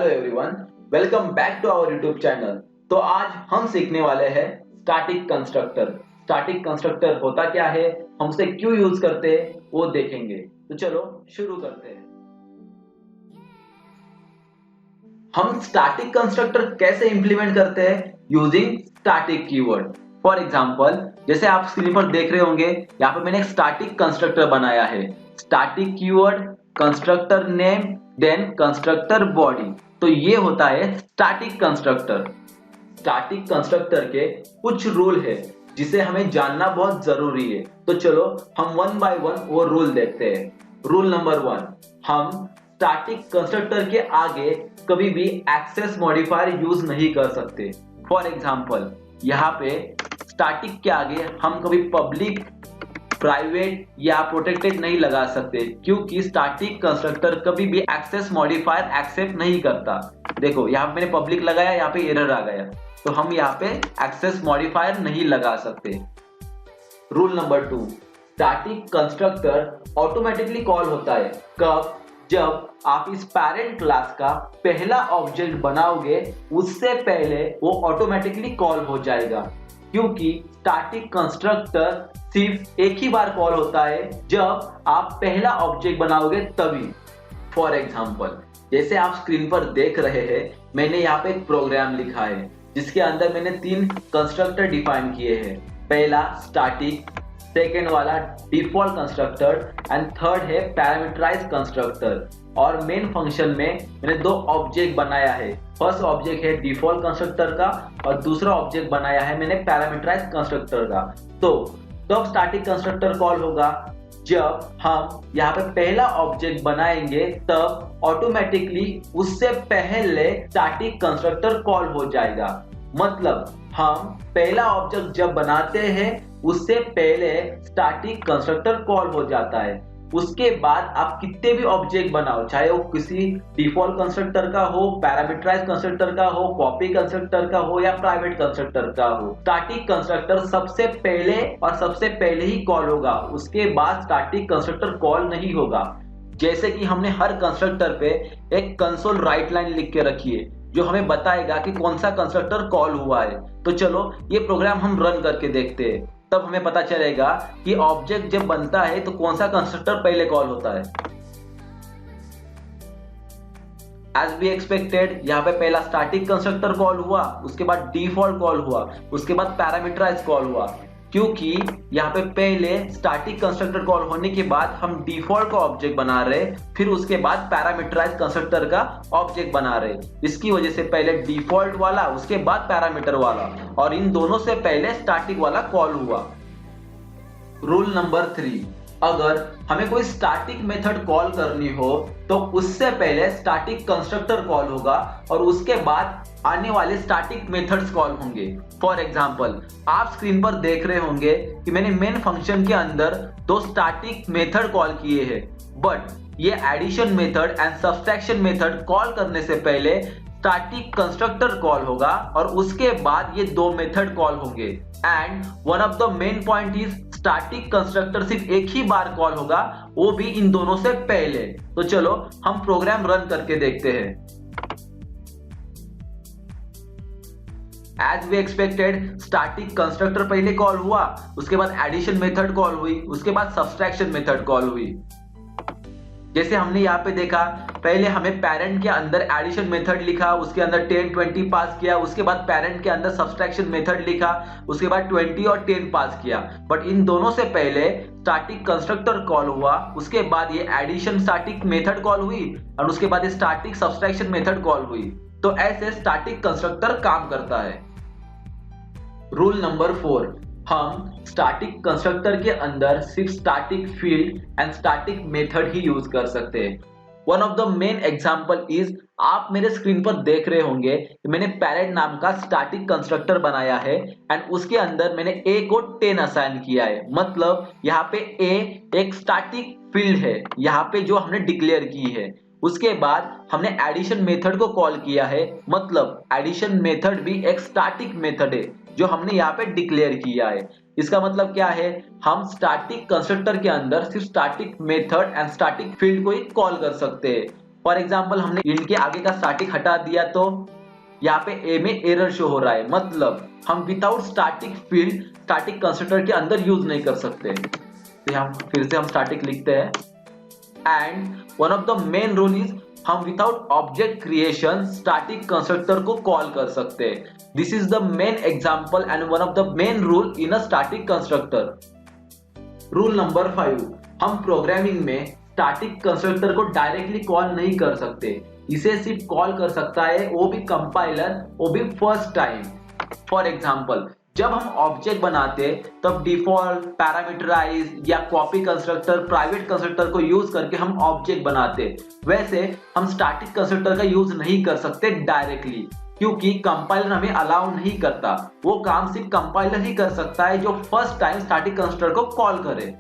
Hello everyone, welcome back to our YouTube channel. तो आज हम सीखने वाले हैं स्टैटिक कंस्ट्रक्टर। स्टैटिक कंस्ट्रक्टर होता क्या है, हम उसे क्यों यूज करते हैं, वो देखेंगे। तो चलो शुरू करते हैं। हम स्टैटिक कंस्ट्रक्टर कैसे इंप्लीमेंट करते हैं? Using static keyword. For example, जैसे आप स्क्रीन पर देख रहे होंगे, यहाँ पे मैंने एक स्टैटिक कंस्ट्रक्टर बनाया है। Static keyword, constructor name, then constructor body. तो ये होता है स्टैटिक कंस्ट्रक्टर। स्टैटिक कंस्ट्रक्टर के कुछ रूल है जिसे हमें जानना बहुत जरूरी है। तो चलो हम वन बाय वन वो रूल देखते हैं। रूल नंबर 1, हम स्टैटिक कंस्ट्रक्टर के आगे कभी भी एक्सेस मॉडिफायर यूज नहीं कर सकते। फॉर एग्जांपल, यहाँ पे स्टैटिक के आगे हम कभी पब्लिक, प्राइवेट या प्रोटेक्टेड नहीं लगा सकते, क्योंकि स्टैटिक कंस्ट्रक्टर कभी भी एक्सेस मॉडिफायर एक्सेप्ट नहीं करता। देखो यहाँ पे मैंने पब्लिक लगाया, यहाँ पे एरर आ गया, तो हम यहाँ पे एक्सेस मॉडिफायर नहीं लगा सकते। Rule number 2, static constructor automatically call होता है कब? जब आप इस पेरेंट क्लास का पहला ऑब्जेक्ट बनाओगे, उससे पहले वो ऑटोमेटिकली कॉल हो जाएगा, क्योंकि स्टैटिक कंस्ट्रक्टर सिर्फ एक ही बार कॉल होता है जब आप पहला ऑब्जेक्ट बनाओगे तभी। फॉर एग्जांपल, जैसे आप स्क्रीन पर देख रहे हैं, मैंने यहाँ पे एक प्रोग्राम लिखा है जिसके अंदर मैंने 3 कंस्ट्रक्टर डिफाइन किए हैं। पहला स्टैटिक, सेकेंड वाला डिफॉल्ट कंस्ट्रक्टर एंड थर्ड है पैरामीटराइज कंस्ट्रक्टर। और मेन फंक्शन में मैंने 2 ऑब्जेक्ट बनाया है। फर्स्ट ऑब्जेक्ट है डिफॉल्ट कंस्ट्रक्टर का और दूसरा ऑब्जेक्ट बनाया है मैंने पैरामीटराइज कंस्ट्रक्टर का। तो कब स्टैटिक कंस्ट्रक्टर कॉल होगा? जब हम यहाँ पे पहला ऑब्जेक्ट बनाएंगे तब ऑटोमेटिकली उससे पहले स्टैटिक कंस्ट्रक्टर कॉल हो जाएगा। मतलब हम पहला ऑब्जेक्ट जब बनाते हैं उससे पहले स्टैटिक कंस्ट्रक्टर कॉल हो जाता है। उसके बाद आप कितने भी ऑब्जेक्ट बनाओ, चाहे वो किसी डिफॉल्ट कंस्ट्रक्टर का हो, पैरामीटराइज कंस्ट्रक्टर का हो, कॉपी कंस्ट्रक्टर का हो या प्राइवेट कंस्ट्रक्टर का हो, स्टैटिक कंस्ट्रक्टर सबसे पहले ही कॉल होगा। उसके बाद स्टैटिक कंस्ट्रक्टर कॉल नहीं होगा। जैसे कि हमने हर कंस्ट्रक्टर पे एक कंसोल राइट लाइन लिख के रखी है जो हमें बताएगा कि कौन सा कंस्ट्रक्टर कॉल हुआ है। तो चलो ये प्रोग्राम हम रन करके देखते हैं, तब हमें पता चलेगा कि ऑब्जेक्ट जब बनता है तो कौन सा कंस्ट्रक्टर पहले कॉल होता है। एज वी एक्सपेक्टेड, यहाँ पे पहला स्टैटिक कंस्ट्रक्टर कॉल हुआ, उसके बाद डिफॉल्ट कॉल हुआ, उसके बाद पैरामीटराइज कॉल हुआ, क्योंकि यहाँ पे पहले स्टैटिक कंस्ट्रक्टर कॉल होने के बाद हम डिफॉल्ट का ऑब्जेक्ट बना रहे, फिर उसके बाद पैरामीटराइज कंस्ट्रक्टर का ऑब्जेक्ट बना रहे। इसकी वजह से पहले डिफॉल्ट वाला, उसके बाद पैरामीटर वाला, और इन दोनों से पहले स्टैटिक वाला कॉल हुआ। रूल नंबर 3, अगर हमें कोई स्टैटिक मेथड कॉल करनी हो तो उससे पहले स्टैटिक कंस्ट्रक्टर कॉल होगा और उसके बाद आने वाले स्टैटिक मेथड्स कॉल होंगे। फॉर एग्जांपल, आप स्क्रीन पर देख रहे होंगे कि मैंने मेन फंक्शन के अंदर 2 स्टैटिक मेथड कॉल किए हैं, बट ये addition method and subtraction method call करने से पहले स्टैटिक कंस्ट्रक्टर कॉल होगा और उसके बाद ये 2 मेथड कॉल होंगे। And one of the main point is static constructor सिर्फ एक ही बार कॉल होगा, वो भी इन दोनों से पहले। तो चलो हम प्रोग्राम रन करके देखते हैं। As we expected, static constructor पहले कॉल हुआ, उसके बाद एडिशन मेथड कॉल हुई, उसके बाद सब्सट्रैक्शन मेथड कॉल हुई। जैसे हमने यहाँ पे देखा, पहले हमें पेरेंट के अंदर एडिशन मेथड लिखा, उसके अंदर 10 20 पास किया, उसके बाद पेरेंट के अंदर सब्सट्रैक्शन मेथड लिखा, उसके बाद 20 और 10 पास किया। बट इन दोनों से पहले स्टैटिक कंस्ट्रक्टर कॉल हुआ, उसके बाद ये एडिशन स्टैटिक मेथड कॉल हुई और उसके बाद ये स्टैटिक सब्सट्रैक्शन मेथड कॉल हुई। तो ऐसे स्टैटिक कंस्ट्रक्टर काम करता है। रूल नंबर 4, हम स्टैटिक कंस्ट्रक्टर के अंदर सिर्फ static field and static method he use कर सकते हैं। One of the main example is, आप मेरे स्क्रीन पर देख रहे होंगे कि मैंने पेरेंट नाम का स्टैटिक कंस्ट्रक्टर बनाया है एंड उसके अंदर मैंने a को 10 असाइन किया है। मतलब यहाँ पे a एक स्टैटिक फील्ड है, यहाँ पे जो हमने डिक्लेयर की है। उसके बाद हमने एडिशन मेथड को कॉल किया है, मतलब एडिशन मेथड भी एक स्टैटिक मेथड है जो हमने यहाँ पे डिक्लेयर किया है। इसका मतलब क्या है, हम स्टैटिक कंस्ट्रक्टर के अंदर सिर्फ static method and static field को ही कॉल कर सकते हैं। फॉर एग्जाम्पल हमने इंट के आगे का स्टैटिक हटा दिया तो यहाँ पे ए में एरर शो हो रहा है, मतलब हम without static field static constructor के अंदर यूज नहीं कर सकते। तो हम फिर से हम स्टैटिक लिखते हैं and one of the main rule is हम without object creation static constructor को कॉल कर सकते हैं। This is the main example and one of the main rule in a static constructor. Rule number 5, हम programming में static constructor को directly call नहीं कर सकते, इसे सिर्फ कॉल कर सकता है वो भी कंपाइलर, वो भी फर्स्ट टाइम। फॉर एग्जांपल जब हम ऑब्जेक्ट बनाते तब डिफॉल्ट, पैरामीटराइज या कॉपी कंस्ट्रक्टर, प्राइवेट कंस्ट्रक्टर को यूज करके हम ऑब्जेक्ट बनाते। वैसे हम स्टैटिक कंस्ट्रक्टर का यूज नहीं कर सकते डायरेक्टली, क्योंकि कंपाइलर हमें अलाउ नहीं करता। वो काम सिर्फ कंपाइलर ही कर सकता है जो फर्स्ट टाइम स्टैटिक कंस्ट्रक्टर को कॉल करे।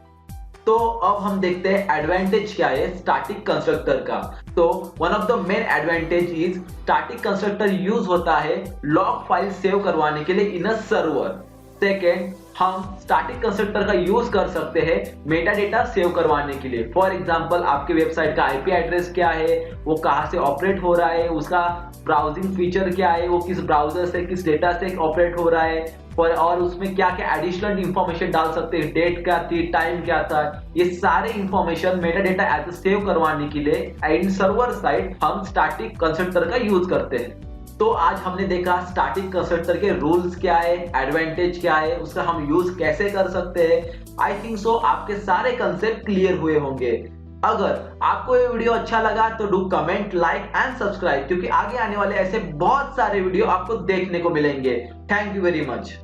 तो अब हम देखते हैं एडवांटेज क्या है स्टैटिक कंस्ट्रक्टर का। तो one of the main advantage is static constructor use होता है लॉग फाइल सेव करवाने के लिए इन अ सर्वर। सेकेंड, हम स्टैटिक कंस्ट्रक्टर का यूज कर सकते हैं मेटा डेटा सेव करवाने के लिए। फॉर एग्जांपल आपके वेबसाइट का आईपी एड्रेस क्या है, वो कहाँ से ऑपरेट हो रहा है, उसका ब्राउजिंग फीचर क्या है, वो किस ब्राउजर से किस डेटा से ऑपरेट हो रहा है, और उसमें क्या क्या एडिशनल इंफॉर्मेशन डाल सकते हैं, डेट क्या थी, टाइम क्या था, ये सारे information meta data as save करवाने के लिए इन सर्वर साइड हम स्टैटिक कंस्ट्रक्टर का यूज करते हैं। तो आज हमने देखा स्टैटिक कंस्ट्रक्टर के रूल्स क्या है, एडवांटेज क्या है, उसका हम यूज कैसे कर सकते हैं। आई थिंक सो आपके सारे कंसेप्ट क्लियर हुए होंगे। अगर आपको ये वीडियो अच्छा लगा तो do comment, like and subscribe, क्योंकि आगे आने वाले ऐसे बहुत सारे वीडियो आपको देखने को मिलेंगे। Thank you very much.